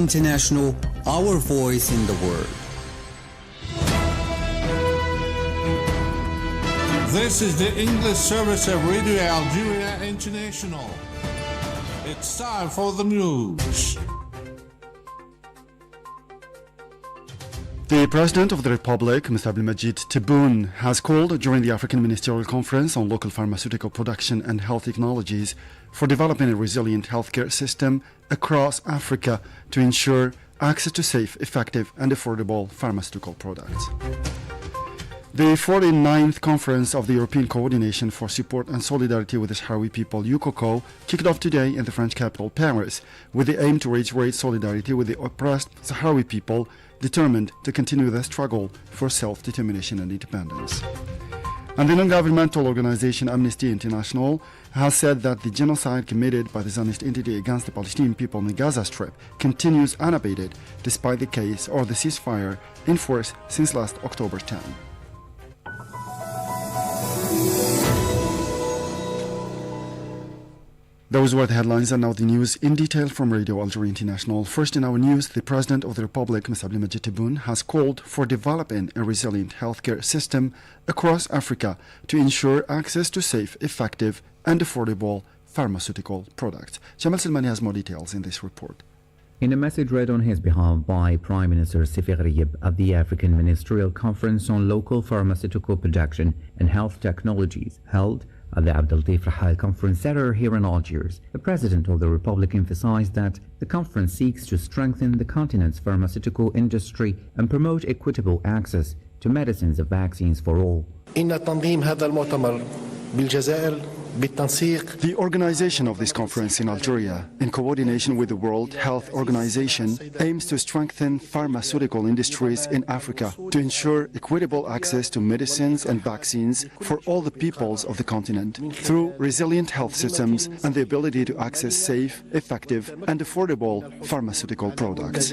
International, our voice in the world. This is the English service of Radio Algeria International. It's time for the news. The President of the Republic, Mr. Abdelmajid Tebboune, has called during the African Ministerial Conference on Local Pharmaceutical Production and Health Technologies for developing a resilient healthcare system across Africa to ensure access to safe, effective and affordable pharmaceutical products. The 49th Conference of the European Coordination for Support and Solidarity with the Sahrawi People, UCOCO, kicked off today in the French capital, Paris, with the aim to reiterate solidarity with the oppressed Sahrawi people determined to continue their struggle for self-determination and independence. And the non-governmental organization Amnesty International has said that the genocide committed by the Zionist entity against the Palestinian people in the Gaza Strip continues unabated despite the case or the ceasefire in force since last October 10. Those were the headlines, and now the news in detail from Radio Algeria International. First in our news, the President of the Republic, Mr. Abdelmajid Tebboune, has called for developing a resilient healthcare system across Africa to ensure access to safe, effective and affordable pharmaceutical products. Jamal Silmani has more details in this report. In a message read on his behalf by Prime Minister Sifi Gharieb at the African Ministerial Conference on Local Pharmaceutical Production and Health Technologies held at the Abdel Latif Rahal Conference Center here in Algiers, the President of the Republic emphasized that the conference seeks to strengthen the continent's pharmaceutical industry and promote equitable access to medicines and vaccines for all. The organization of this conference in Algeria, in coordination with the World Health Organization, aims to strengthen pharmaceutical industries in Africa to ensure equitable access to medicines and vaccines for all the peoples of the continent through resilient health systems and the ability to access safe, effective and affordable pharmaceutical products.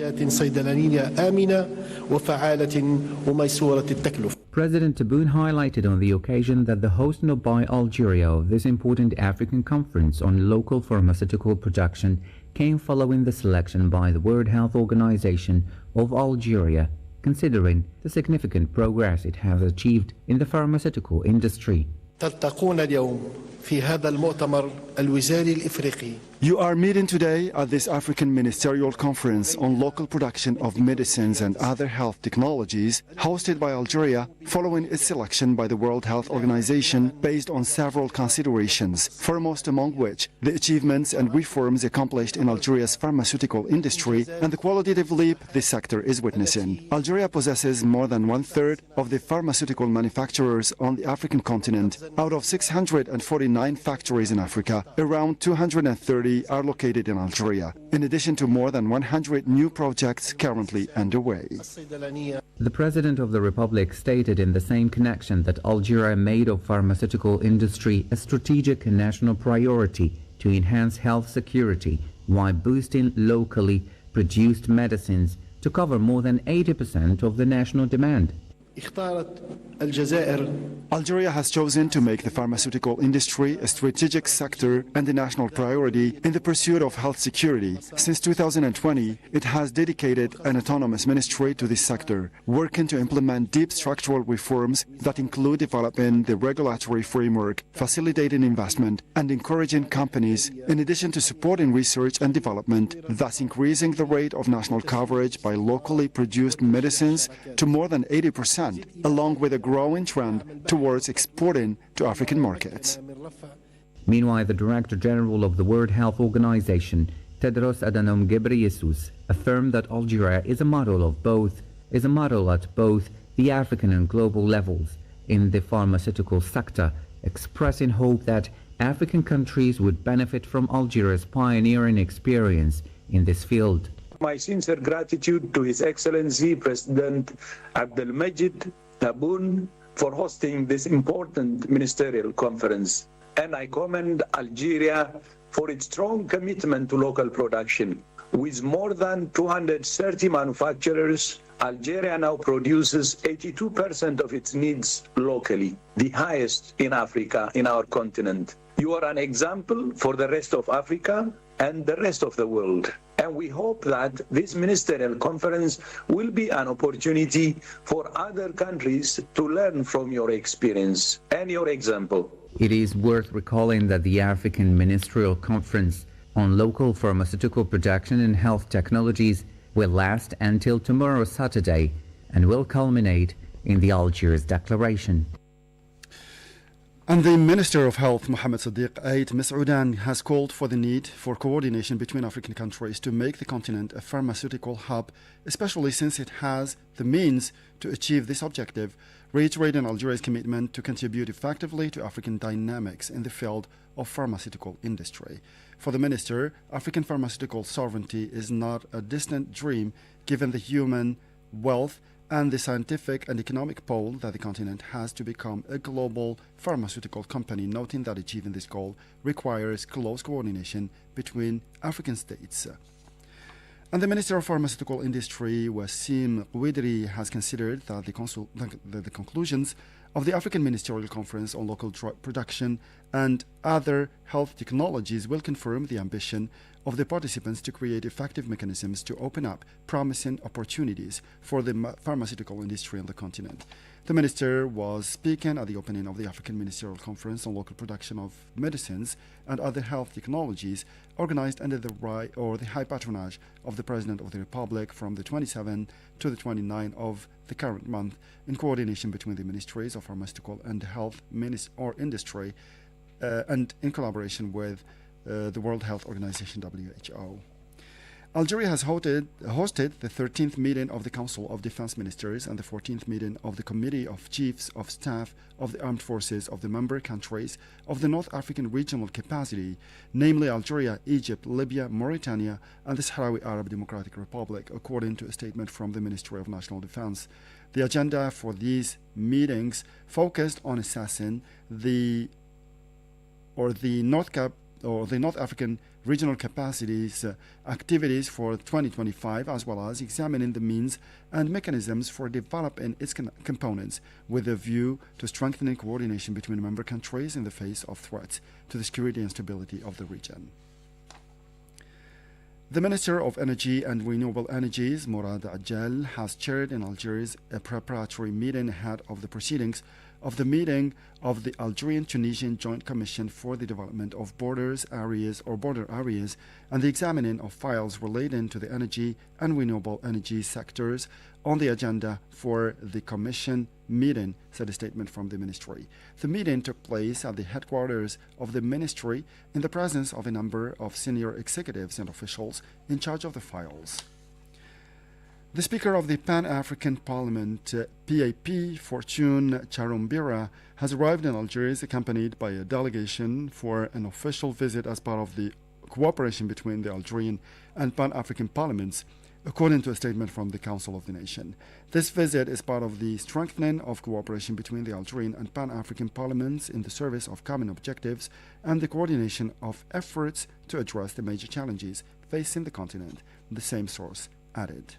President Tebboune highlighted on the occasion that the hosting by Algeria of this important African conference on local pharmaceutical production came following the selection by the World Health Organization of Algeria, considering the significant progress it has achieved in the pharmaceutical industry. You are meeting today at this African Ministerial Conference on Local Production of Medicines and Other Health Technologies, hosted by Algeria, following its selection by the World Health Organization based on several considerations, foremost among which the achievements and reforms accomplished in Algeria's pharmaceutical industry and the qualitative leap this sector is witnessing. Algeria possesses more than one-third of the pharmaceutical manufacturers on the African continent. Out of 649 factories in Africa, around 230 are located in Algeria, in addition to more than 100 new projects currently underway. The President of the Republic stated in the same connection that Algeria made of pharmaceutical industry a strategic and national priority to enhance health security while boosting locally produced medicines to cover more than 80% of the national demand. Algeria has chosen to make the pharmaceutical industry a strategic sector and a national priority in the pursuit of health security. Since 2020, it has dedicated an autonomous ministry to this sector, working to implement deep structural reforms that include developing the regulatory framework, facilitating investment, and encouraging companies, in addition to supporting research and development, thus increasing the rate of national coverage by locally produced medicines to more than 80%. Along with a growing trend towards exporting to African markets. Meanwhile, the Director General of the World Health Organization, Tedros Adhanom Ghebreyesus, affirmed that Algeria is a model at both the African and global levels in the pharmaceutical sector, expressing hope that African countries would benefit from Algeria's pioneering experience in this field. My sincere gratitude to His Excellency President Abdelmajid Tebboune for hosting this important ministerial conference. And I commend Algeria for its strong commitment to local production. With more than 230 manufacturers, Algeria now produces 82% of its needs locally, the highest in Africa, in our continent. You are an example for the rest of Africa and the rest of the world. And we hope that this ministerial conference will be an opportunity for other countries to learn from your experience and your example. It is worth recalling that the African Ministerial Conference on Local Pharmaceutical Production and Health Technologies will last until tomorrow Saturday and will culminate in the Algiers Declaration. And the Minister of Health, Mohamed Sadiq Ait Masoudan, has called for the need for coordination between African countries to make the continent a pharmaceutical hub, especially since it has the means to achieve this objective, reiterating Algeria's commitment to contribute effectively to African dynamics in the field of pharmaceutical industry. For the minister, African pharmaceutical sovereignty is not a distant dream given the human wealth and the scientific and economic pull that the continent has to become a global pharmaceutical company, noting that achieving this goal requires close coordination between African states. And the Minister of Pharmaceutical Industry, Wassim Ouidri, has considered that the conclusions of the African Ministerial Conference on Local Drug Production and Other Health Technologies will confirm the ambition of the participants to create effective mechanisms to open up promising opportunities for the pharmaceutical industry on the continent. The minister was speaking at the opening of the African Ministerial Conference on Local Production of Medicines and Other Health Technologies, organized under the high patronage of the President of the Republic from the 27th to the 29th of the current month, in coordination between the Ministries of Pharmaceutical and Health Industry and in collaboration with the World Health Organization, WHO. Algeria has hosted the 13th meeting of the Council of Defense Ministers and the 14th meeting of the Committee of Chiefs of Staff of the Armed Forces of the member countries of the North African Regional Capacity, namely Algeria, Egypt, Libya, Mauritania, and the Sahrawi Arab Democratic Republic, according to a statement from the Ministry of National Defense. The agenda for these meetings focused on assessing the North African regional capacities activities for 2025, as well as examining the means and mechanisms for developing its components with a view to strengthening coordination between member countries in the face of threats to the security and stability of the region. The Minister of Energy and Renewable Energies, Mourad Adjel, has chaired in Algiers a preparatory meeting ahead of the proceedings of the meeting of the Algerian-Tunisian Joint Commission for the Development of Border Areas and the examining of files relating to the energy and renewable energy sectors on the agenda for the Commission meeting, said a statement from the Ministry. The meeting took place at the headquarters of the Ministry in the presence of a number of senior executives and officials in charge of the files. The Speaker of the Pan-African Parliament, PAP, Fortune Charumbira, has arrived in Algiers accompanied by a delegation for an official visit as part of the cooperation between the Algerian and Pan-African parliaments, according to a statement from the Council of the Nation. This visit is part of the strengthening of cooperation between the Algerian and Pan-African parliaments in the service of common objectives and the coordination of efforts to address the major challenges facing the continent, the same source added.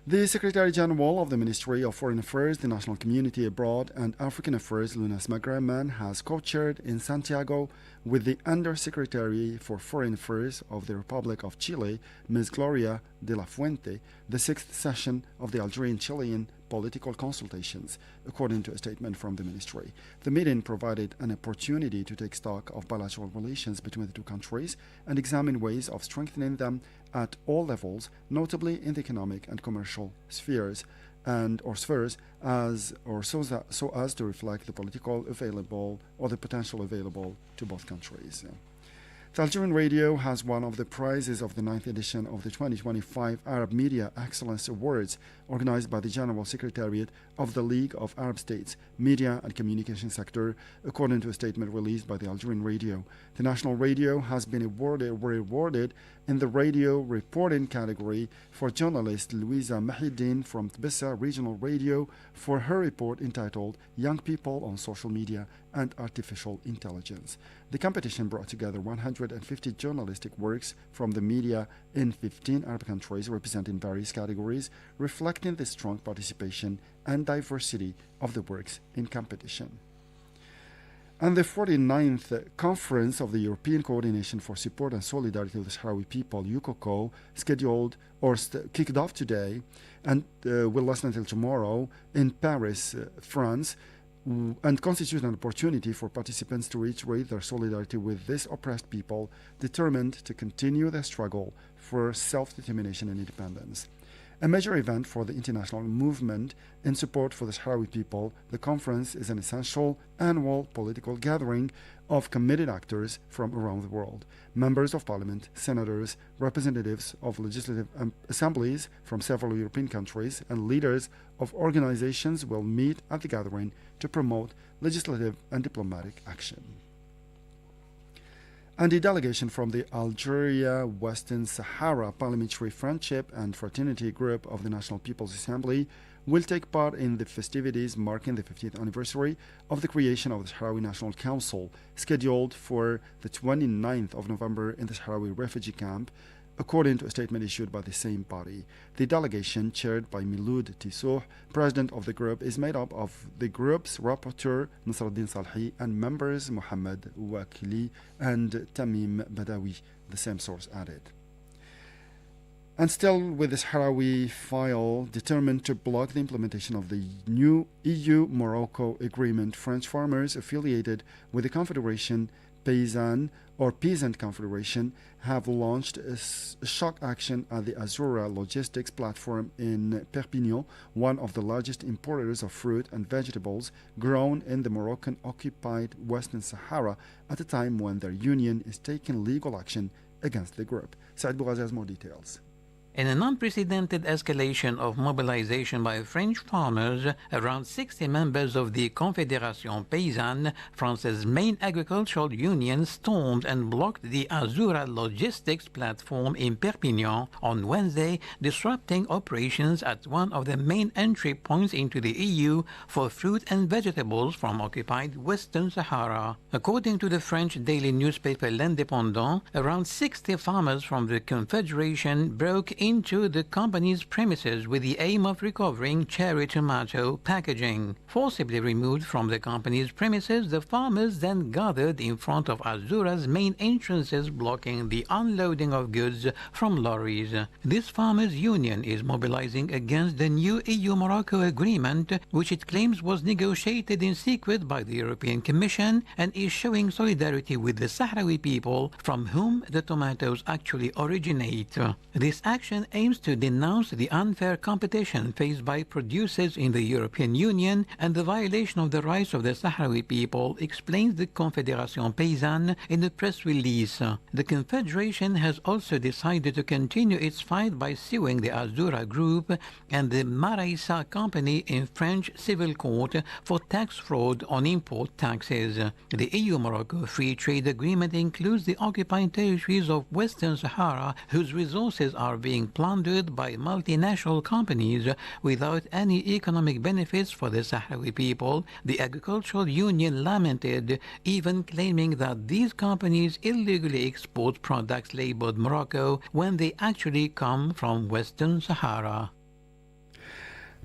The Secretary General of the Ministry of Foreign Affairs, the National Community Abroad, and African Affairs, Lunas Magraman, has co-chaired in Santiago with the Undersecretary for Foreign Affairs of the Republic of Chile, Ms. Gloria de la Fuente, the 6th session of the Algerian-Chilean political consultations, according to a statement from the ministry. The meeting provided an opportunity to take stock of bilateral relations between the two countries and examine ways of strengthening them at all levels, notably in the economic and commercial spheres, so as to reflect the political available or the potential available to both countries. The Algerian radio has one of the prizes of the 9th edition of the 2025 Arab Media Excellence Awards, organized by the General Secretariat of the League of Arab States Media and Communication Sector, according to a statement released by the Algerian radio. The national radio has been rewarded in the radio reporting category for journalist Louisa Mahidin from Tbissa Regional Radio for her report entitled Young People on Social Media and Artificial Intelligence. The competition brought together 150 journalistic works from the media in 15 Arab countries representing various categories, reflecting the strong participation and diversity of the works in competition. And the 49th Conference of the European Coordination for Support and Solidarity of the Sahrawi People, UCOCO, scheduled or kicked off today and will last until tomorrow in Paris, France, and constitute an opportunity for participants to reiterate their solidarity with these oppressed people determined to continue their struggle for self-determination and independence. A major event for the international movement in support for the Sahrawi people, the conference is an essential annual political gathering of committed actors from around the world. Members of parliament, senators, representatives of legislative assemblies from several European countries, and leaders of organizations will meet at the gathering to promote legislative and diplomatic action. And a delegation from the Algeria Western Sahara Parliamentary Friendship and Fraternity Group of the National People's Assembly will take part in the festivities marking the 50th anniversary of the creation of the Sahrawi National Council, scheduled for the 29th of November in the Sahrawi refugee camp, according to a statement issued by the same body. The delegation, chaired by Miloud Tissouh, president of the group, is made up of the group's rapporteur Nasruddin Salhi and members Mohammed Wakili and Tamim Badawi, the same source added. And still with the Sahrawi file, determined to block the implementation of the new EU-Morocco agreement, French farmers affiliated with the Confederation Paysan or Peasant Confederation have launched a shock action at the Azura logistics platform in Perpignan, one of the largest importers of fruit and vegetables grown in the Moroccan-occupied Western Sahara, at a time when their union is taking legal action against the group. Saad Bougazi has more details. In an unprecedented escalation of mobilization by French farmers, around 60 members of the Confédération Paysanne, France's main agricultural union, stormed and blocked the Azura logistics platform in Perpignan on Wednesday, disrupting operations at one of the main entry points into the EU for fruit and vegetables from occupied Western Sahara. According to the French daily newspaper L'Indépendant, around 60 farmers from the Confederation broke into the company's premises with the aim of recovering cherry tomato packaging. Forcibly removed from the company's premises, the farmers then gathered in front of Azura's main entrances, blocking the unloading of goods from lorries. This farmers' union is mobilizing against the new EU-Morocco agreement, which it claims was negotiated in secret by the European Commission, and is showing solidarity with the Sahrawi people from whom the tomatoes actually originate. This action aims to denounce the unfair competition faced by producers in the European Union and the violation of the rights of the Sahrawi people, explains the Confédération Paysanne in a press release. The Confederation has also decided to continue its fight by suing the Azura Group and the Maraissa company in French civil court for tax fraud on import taxes. The EU-Morocco Free Trade Agreement includes the occupied territories of Western Sahara, whose resources are being plundered by multinational companies without any economic benefits for the Sahrawi people, the agricultural union lamented, even claiming that these companies illegally export products labeled Morocco when they actually come from Western Sahara.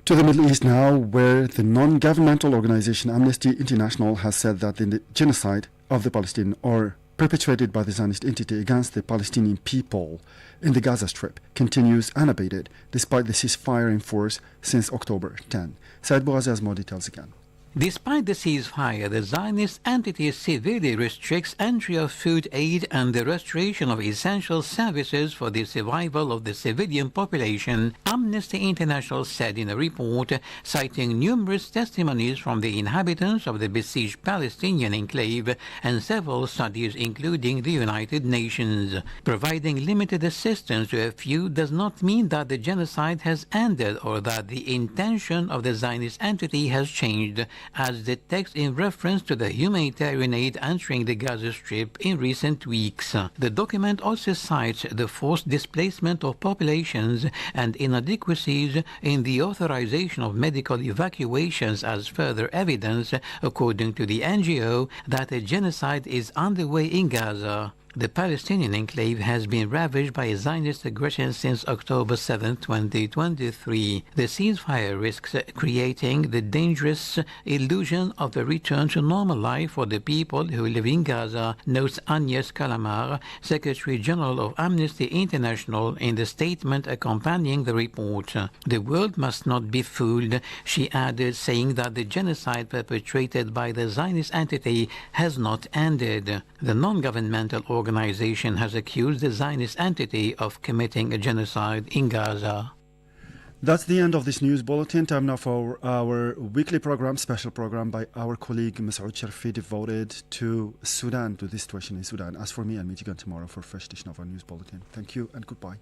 To the Middle East now, where the non-governmental organization Amnesty International has said that the genocide of the Palestinians or perpetrated by the Zionist entity against the Palestinian people in the Gaza Strip continues unabated despite the ceasefire in force since October 10. Saad Bougazi has more details again. Despite the ceasefire, the Zionist entity severely restricts entry of food aid and the restoration of essential services for the survival of the civilian population, Amnesty International said in a report, citing numerous testimonies from the inhabitants of the besieged Palestinian enclave and several studies including the United Nations. Providing limited assistance to a few does not mean that the genocide has ended or that the intention of the Zionist entity has changed, as the text in reference to the humanitarian aid entering the Gaza Strip in recent weeks. The document also cites the forced displacement of populations and inadequacies in the authorization of medical evacuations as further evidence, according to the NGO, that a genocide is underway in Gaza. The Palestinian enclave has been ravaged by Zionist aggression since October 7, 2023. The ceasefire risks creating the dangerous illusion of a return to normal life for the people who live in Gaza, notes Agnès Calamar, Secretary General of Amnesty International, in the statement accompanying the report. The world must not be fooled, she added, saying that the genocide perpetrated by the Zionist entity has not ended. The non-governmental organization has accused the Zionist entity of committing a genocide in Gaza. That's the end of this news bulletin. Time now for our weekly program, special program by our colleague Mas'ud Sharfi, devoted to Sudan, to this situation in Sudan. As for me, I'll meet you again tomorrow for a fresh edition of our news bulletin. Thank you and goodbye.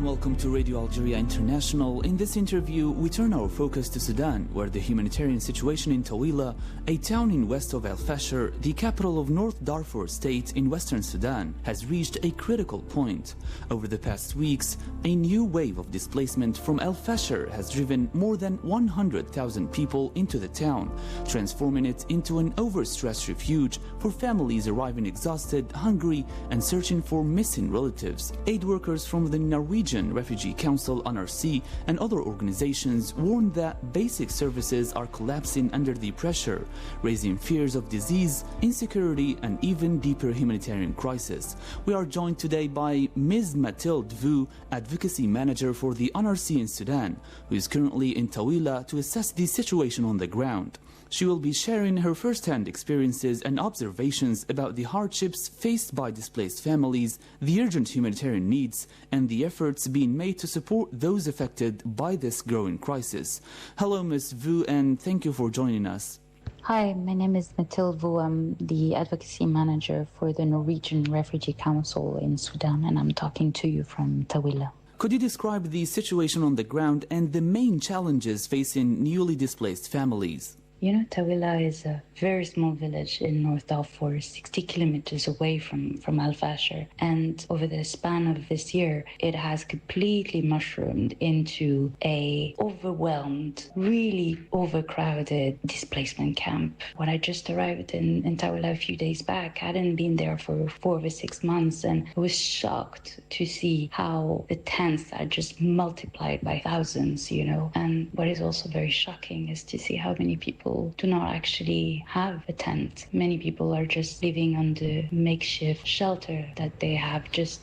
Welcome to Radio Algeria International. In this interview, we turn our focus to Sudan, where the humanitarian situation in Tawila, a town in west of Al Fasher, the capital of North Darfur state in western Sudan, has reached a critical point. Over the past weeks, a new wave of displacement from Al Fasher has driven more than 100,000 people into the town, transforming it into an overstressed refuge for families arriving exhausted, hungry, and searching for missing relatives. Aid workers from the Norwegian Refugee Council (NRC) and other organizations warn that basic services are collapsing under the pressure, raising fears of disease, insecurity, and even deeper humanitarian crisis. We are joined today by Ms. Mathilde Vu, Advocacy Manager for the NRC in Sudan, who is currently in Tawila to assess the situation on the ground. She will be sharing her first-hand experiences and observations about the hardships faced by displaced families, the urgent humanitarian needs, and the efforts being made to support those affected by this growing crisis. Hello, Ms. Vu, and thank you for joining us. Hi, my name is Mathilde Vu. I'm the Advocacy Manager for the Norwegian Refugee Council in Sudan, and I'm talking to you from Tawila. Could you describe the situation on the ground and the main challenges facing newly displaced families? You know, Tawila is a very small village in North Darfur, 60 kilometers away from Al Fasher. And over the span of this year, it has completely mushroomed into a overwhelmed, really overcrowded displacement camp. When I just arrived in Tawila a few days back, I hadn't been there for 4 or 6 months, and I was shocked to see how the tents are just multiplied by thousands, you know. And what is also very shocking is to see how many people do not actually have a tent. Many people are just living on the makeshift shelter that they have just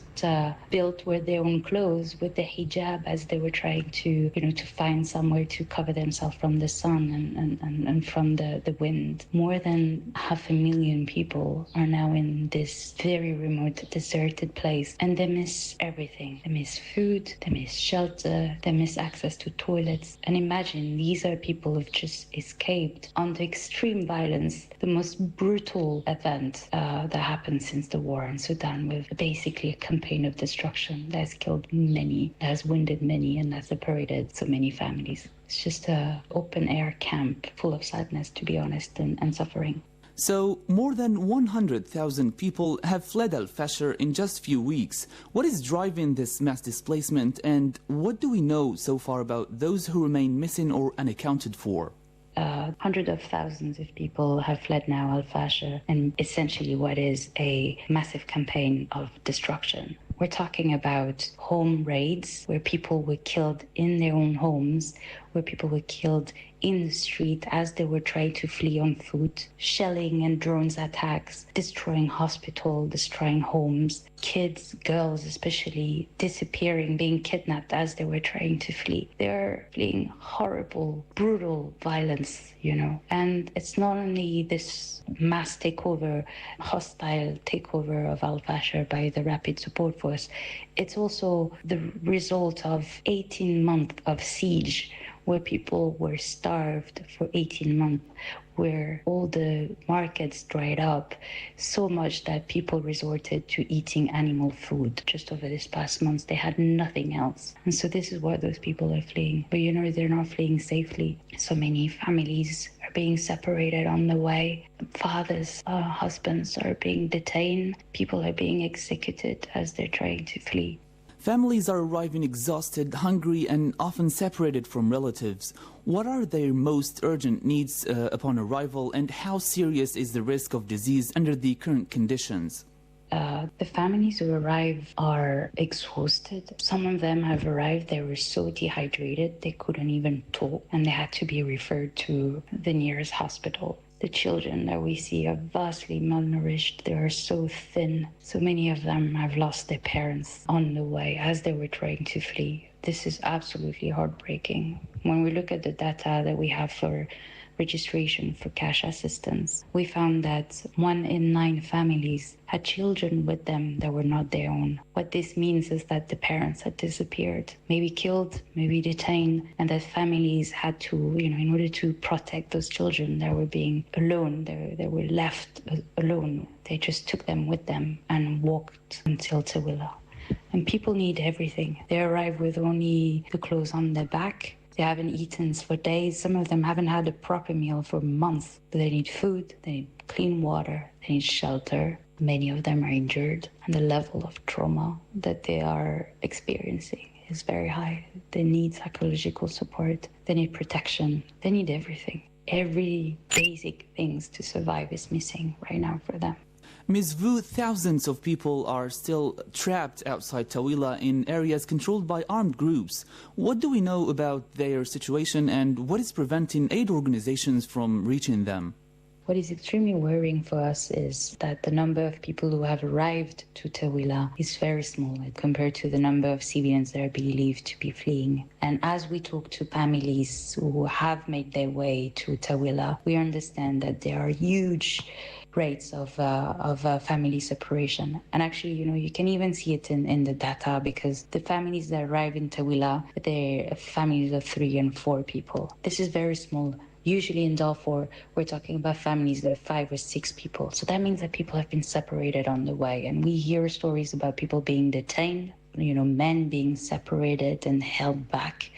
built with their own clothes, with the hijab, as they were trying to find somewhere to cover themselves from the sun and from the wind. More than 500,000 people are now in this very remote, deserted place, and they miss everything. They miss food, they miss shelter, they miss access to toilets. And imagine, these are people who've just escaped under extreme violence, the most brutal event that happened since the war in Sudan, with basically a campaign of destruction that has killed many, that has wounded many, and that separated so many families. It's just an open-air camp full of sadness, to be honest, and suffering. So, more than 100,000 people have fled Al Fasher in just a few weeks. What is driving this mass displacement, and what do we know so far about those who remain missing or unaccounted for? Hundreds of thousands of people have fled now Al Fasher, and essentially what is a massive campaign of destruction. We're talking about home raids where people were killed in their own homes, where people were killed in the street as they were trying to flee on foot, shelling and drones attacks, destroying hospitals, destroying homes, kids, girls especially, disappearing, being kidnapped as they were trying to flee. They're fleeing horrible, brutal violence, you know. And it's not only this mass takeover, hostile takeover of Al Fasher by the Rapid Support Force, it's also the result of 18 months of siege, where people were starved for 18 months, where all the markets dried up so much that people resorted to eating animal food. Just over this past month, they had nothing else. And so this is why those people are fleeing. But they're not fleeing safely. So many families are being separated on the way. Fathers, husbands are being detained. People are being executed as they're trying to flee. Families are arriving exhausted, hungry, and often separated from relatives. What are their most urgent needs upon arrival, and how serious is the risk of disease under the current conditions? The families who arrive are exhausted. Some of them have arrived, they were so dehydrated, they couldn't even talk, and they had to be referred to the nearest hospital. The children that we see are vastly malnourished. They are so thin. So many of them have lost their parents on the way as they were trying to flee. This is absolutely heartbreaking. When we look at the data that we have for registration for cash assistance, we found that 1 in 9 families had children with them that were not their own. What this means is that the parents had disappeared, maybe killed, maybe detained, and that families had to, in order to protect those children that were being alone, they were left alone. They just took them with them and walked until Tawila. And people need everything. They arrive with only the clothes on their back. They haven't eaten for days. Some of them haven't had a proper meal for months. They need food, they need clean water, they need shelter. Many of them are injured, and the level of trauma that they are experiencing is very high. They need psychological support, they need protection, they need everything. Every basic things to survive is missing right now for them. Ms. Vu, thousands of people are still trapped outside Tawila in areas controlled by armed groups. What do we know about their situation, and what is preventing aid organizations from reaching them? What is extremely worrying for us is that the number of people who have arrived to Tawila is very small compared to the number of civilians that are believed to be fleeing. And as we talk to families who have made their way to Tawila, we understand that there are huge rates of family separation. And actually, you can even see it in the data, because the families that arrive in Tawila, they're families of 3 and 4 people. This is very small. Usually in Darfur, we're talking about families that are 5 or 6 people. So that means that people have been separated on the way. And we hear stories about people being detained, men being separated and held back,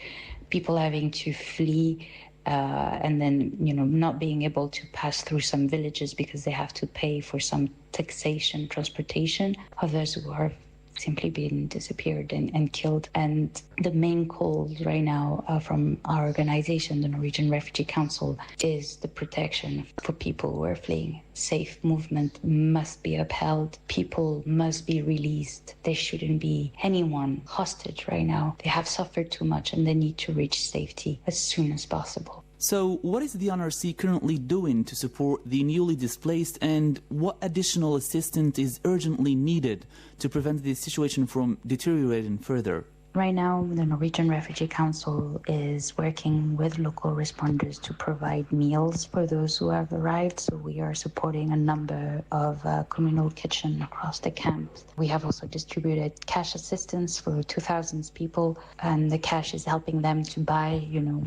people having to flee, and then, not being able to pass through some villages because they have to pay for some taxation, transportation. Others who are simply being disappeared and killed. And the main call right now from our organization, the Norwegian Refugee Council, is the protection for people who are fleeing. Safe movement must be upheld. People must be released. There shouldn't be anyone hostage right now. They have suffered too much and they need to reach safety as soon as possible. So what is the NRC currently doing to support the newly displaced, and what additional assistance is urgently needed to prevent the situation from deteriorating further? Right now, the Norwegian Refugee Council is working with local responders to provide meals for those who have arrived. So we are supporting a number of communal kitchens across the camps. We have also distributed cash assistance for 2,000 people, and the cash is helping them to buy,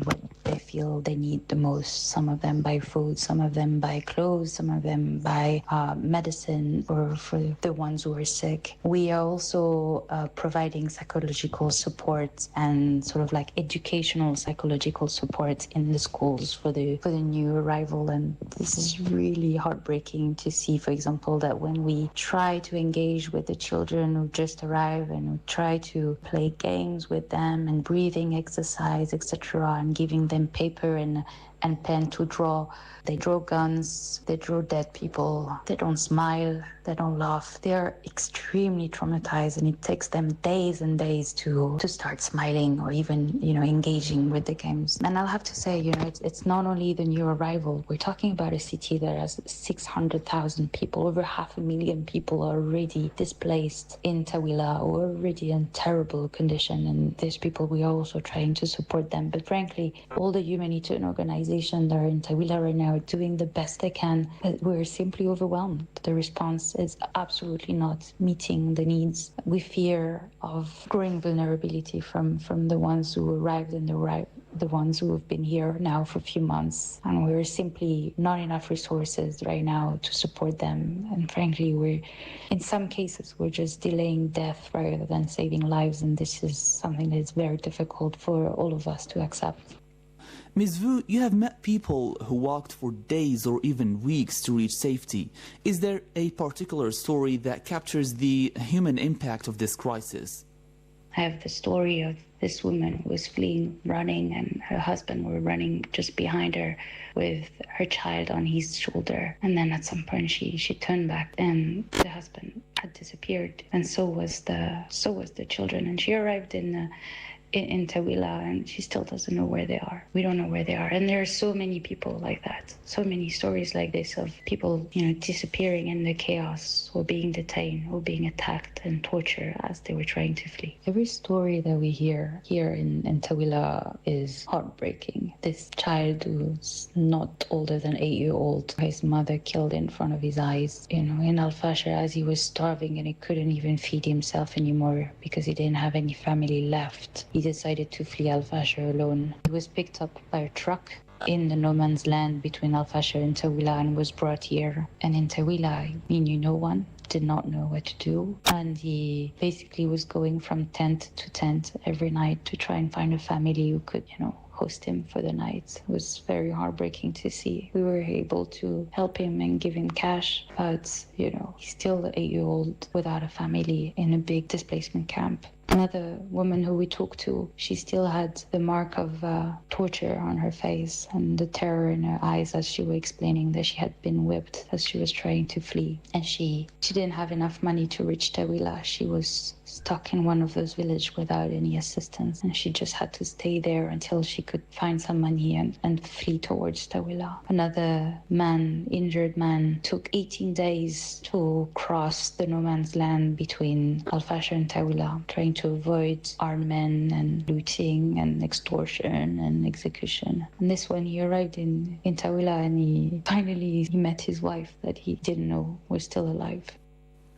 what they feel they need the most. Some of them buy food, some of them buy clothes, some of them buy medicine, or for the ones who are sick. We are also providing psychological support and sort of like educational psychological support in the schools for the new arrival. And this is really heartbreaking to see, for example, that when we try to engage with the children who just arrived and we try to play games with them and breathing exercise, etc., and giving them paper and pen to draw, they draw guns, they draw dead people, they don't smile, they don't laugh. They are extremely traumatized, and it takes them days and days to start smiling or even, engaging with the games. And I'll have to say, it's not only the new arrival. We're talking about a city that has 600,000 people. Over 500,000 people are already displaced in Tawila, or already in terrible condition. And these people, we are also trying to support them. But frankly, all the humanitarian organizations that are in Tawila right now are doing the best they can. We're simply overwhelmed. The response is absolutely not meeting the needs. We fear of growing vulnerability from the ones who arrived, and the ones who have been here now for a few months, and we're simply not enough resources right now to support them. And frankly, in some cases, we're just delaying death rather than saving lives, and this is something that is very difficult for all of us to accept. Ms. Vu, you have met people who walked for days or even weeks to reach safety. Is there a particular story that captures the human impact of this crisis? I have the story of this woman who was fleeing, running, and her husband were running just behind her with her child on his shoulder. And then at some point she turned back and the husband had disappeared, and so was the children. And she arrived in Tawila, and she still doesn't know where they are. We don't know where they are. And there are so many people like that, so many stories like this of people, disappearing in the chaos, or being detained, or being attacked and tortured as they were trying to flee. Every story that we hear here in Tawila is heartbreaking. This child who's not older than 8-year-old, his mother killed in front of his eyes, in Al-Fashir, as he was starving and he couldn't even feed himself anymore because he didn't have any family left. He decided to flee Al-Fashir alone. He was picked up by a truck in the no man's land between Al-Fashir and Tawila and was brought here. And in Tawila, he knew no one, did not know what to do. And he basically was going from tent to tent every night to try and find a family who could, host him for the night. It was very heartbreaking to see. We were able to help him and give him cash, but, he's still an 8-year-old without a family in a big displacement camp. Another woman who we talked to, she still had the mark of torture on her face and the terror in her eyes as she was explaining that she had been whipped as she was trying to flee. And she didn't have enough money to reach Tawila. She was stuck in one of those villages without any assistance, and she just had to stay there until she could find some money and flee towards Tawila. Another injured man, took 18 days to cross the no man's land between Al-Fashir and Tawila, trying to avoid armed men and looting and extortion and execution. And this one, he arrived in Tawila, and he met his wife that he didn't know was still alive.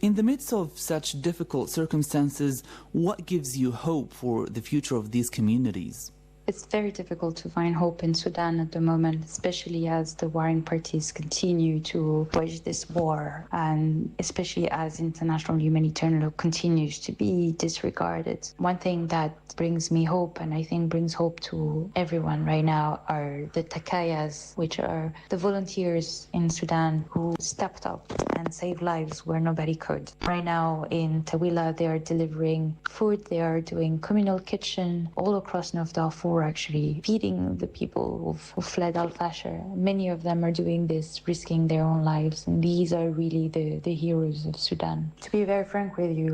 In the midst of such difficult circumstances, what gives you hope for the future of these communities? It's very difficult to find hope in Sudan at the moment, especially as the warring parties continue to wage this war, and especially as international humanitarian law continues to be disregarded. One thing that brings me hope, and I think brings hope to everyone right now, are the takayas, which are the volunteers in Sudan who stepped up and saved lives where nobody could. Right now in Tawila, they are delivering food, they are doing communal kitchen all across North Darfur, actually feeding the people who fled Al-Fashir. Many of them are doing this, risking their own lives, and these are really the heroes of Sudan. To be very frank with you,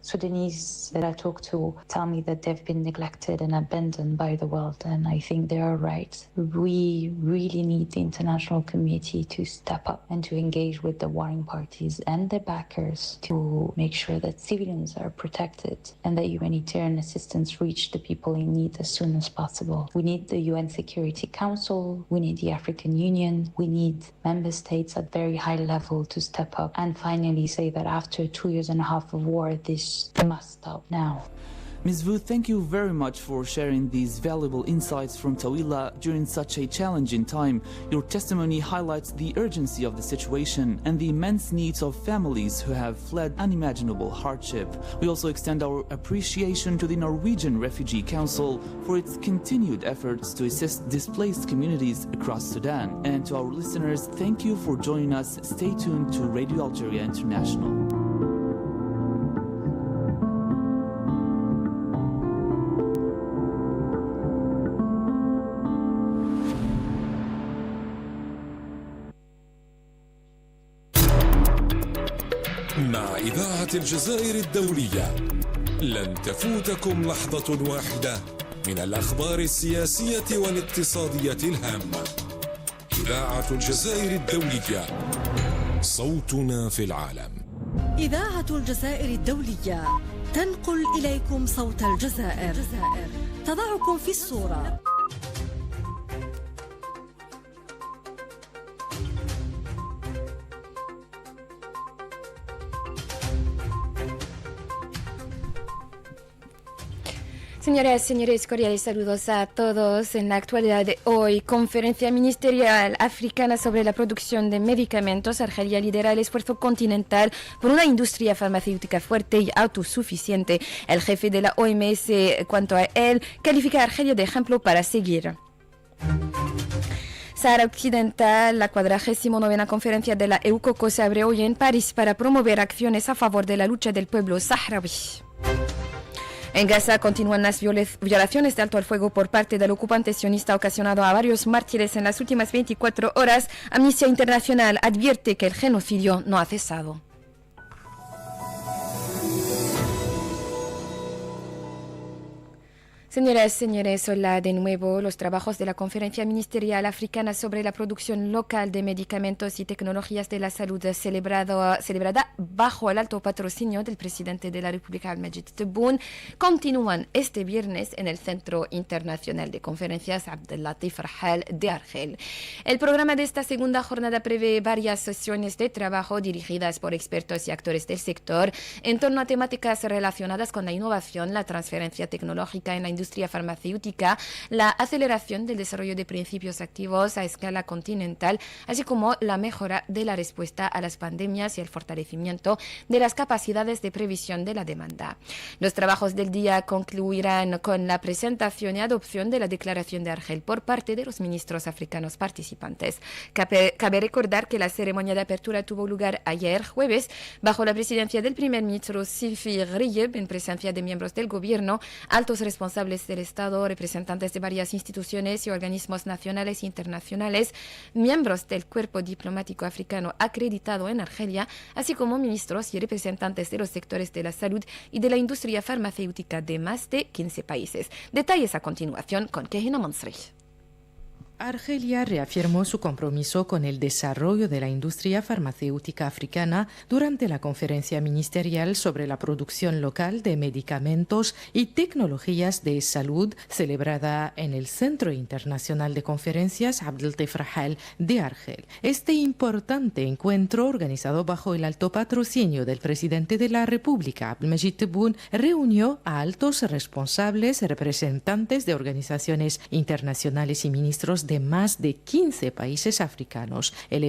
Sudanese that I talk to tell me that they've been neglected and abandoned by the world, and I think they are right. We really need the international community to step up and to engage with the warring parties and their backers to make sure that civilians are protected and that humanitarian assistance reach the people in need as soon as possible. We need the UN Security Council, we need the African Union, we need member states at very high level to step up and finally say that after 2.5 years of war, this must stop now. Ms. Vu, thank you very much for sharing these valuable insights from Tawila during such a challenging time. Your testimony highlights the urgency of the situation and the immense needs of families who have fled unimaginable hardship. We also extend our appreciation to the Norwegian Refugee Council for its continued efforts to assist displaced communities across Sudan. And to our listeners, thank you for joining us. Stay tuned to Radio Algeria International. مع إذاعة الجزائر الدولية لن تفوتكم لحظة واحدة من الأخبار السياسية والاقتصادية الهامة. إذاعة الجزائر الدولية، صوتنا في العالم. إذاعة الجزائر الدولية تنقل إليكم صوت الجزائر، تضعكم في الصورة. Señoras, señores, cordiales saludos a todos. En la actualidad de hoy, Conferencia Ministerial Africana sobre la producción de medicamentos. Argelia lidera el esfuerzo continental por una industria farmacéutica fuerte y autosuficiente. El jefe de la OMS, cuanto a él, califica a Argelia de ejemplo para seguir. Sahara Occidental, la 49ª conferencia de la EUCOCO se abre hoy en París para promover acciones a favor de la lucha del pueblo saharaui. En Gaza continúan las violaciones de alto al fuego por parte del ocupante sionista ocasionado a varios mártires en las últimas 24 horas. Amnistía Internacional advierte que el genocidio no ha cesado. Señoras, señores, hola de nuevo. Los trabajos de la Conferencia Ministerial Africana sobre la producción local de medicamentos y tecnologías de la salud celebrada bajo el alto patrocinio del presidente de la República, Al-Majid Tebboune, continúan este viernes en el Centro Internacional de Conferencias Abdellatif Rahal de Argel. El programa de esta segunda jornada prevé varias sesiones de trabajo dirigidas por expertos y actores del sector en torno a temáticas relacionadas con la innovación, la transferencia tecnológica en la industria farmacéutica, la aceleración del desarrollo de principios activos a escala continental, así como la mejora de la respuesta a las pandemias y el fortalecimiento de las capacidades de previsión de la demanda. Los trabajos del día concluirán con la presentación y adopción de la Declaración de Argel por parte de los ministros africanos participantes. Cabe recordar que la ceremonia de apertura tuvo lugar ayer jueves bajo la presidencia del primer ministro Sifi Ghrieb, en presencia de miembros del gobierno, altos responsables del Estado, representantes de varias instituciones y organismos nacionales e internacionales, miembros del cuerpo diplomático africano acreditado en Argelia, así como ministros y representantes de los sectores de la salud y de la industria farmacéutica de más de 15 países. Detalles a continuación con Kehina Mansri. Argelia reafirmó su compromiso con el desarrollo de la industria farmacéutica africana durante la conferencia ministerial sobre la producción local de medicamentos y tecnologías de salud celebrada en el Centro Internacional de Conferencias Abdellatif Rahal de Argel. Este importante encuentro, organizado bajo el alto patrocinio del presidente de la República, Al-Majid Tebboune, reunió a altos responsables, representantes de organizaciones internacionales y ministros de más de 15 países africanos. El